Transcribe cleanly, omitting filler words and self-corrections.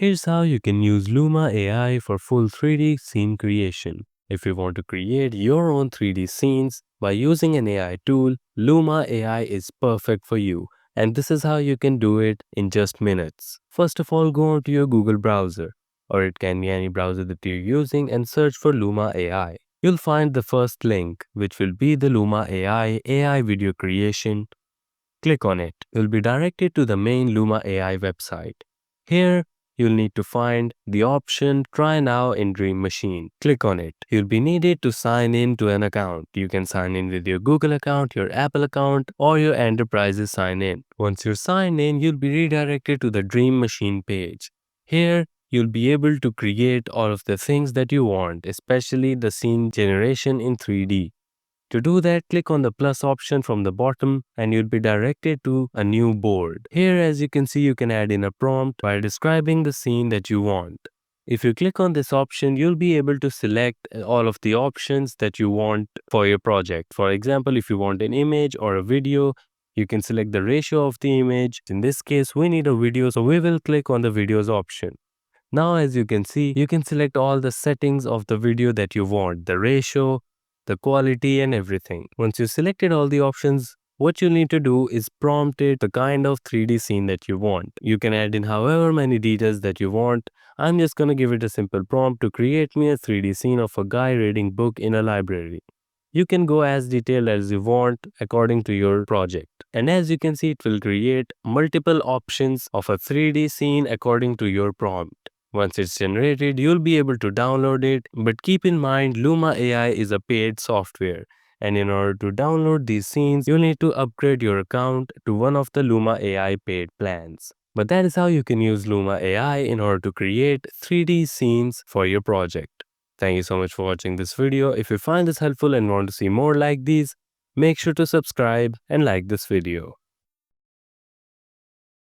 Here's how you can use Luma AI for full 3D scene creation. If you want to create your own 3D scenes by using an AI tool, Luma AI is perfect for you. And this is how you can do it in just minutes. First of all, go onto your Google browser, or it can be any browser that you're using, and search for Luma AI. You'll find the first link, which will be the Luma AI video creation. Click on it. You'll be directed to the main Luma AI website. Here, you'll need to find the option Try Now in Dream Machine. Click on it. You'll be needed to sign in to an account. You can sign in with your Google account, your Apple account, or your enterprise's sign in. Once you're signed in, you'll be redirected to the Dream Machine page. Here, you'll be able to create all of the things that you want, especially the scene generation in 3D. To do that, click on the plus option from the bottom and you'll be directed to a new board. Here, as you can see, you can add in a prompt by describing the scene that you want. If you click on this option, you'll be able to select all of the options that you want for your project. For example, if you want an image or a video, you can select the ratio of the image. In this case, we need a video, so we will click on the videos option. Now, as you can see, you can select all the settings of the video that you want, the ratio, the quality and everything. Once you selected all the options, what you need to do is prompt it the kind of 3D scene that you want. You can add in however many details that you want. I'm just gonna give it a simple prompt to create me a 3D scene of a guy reading book in a library. You can go as detailed as you want according to your project. And as you can see, it will create multiple options of a 3D scene according to your prompt. Once it's generated, you'll be able to download it, but keep in mind Luma AI is a paid software. And in order to download these scenes, you'll need to upgrade your account to one of the Luma AI paid plans. But that is how you can use Luma AI in order to create 3D scenes for your project. Thank you so much for watching this video. If you find this helpful and want to see more like these, make sure to subscribe and like this video.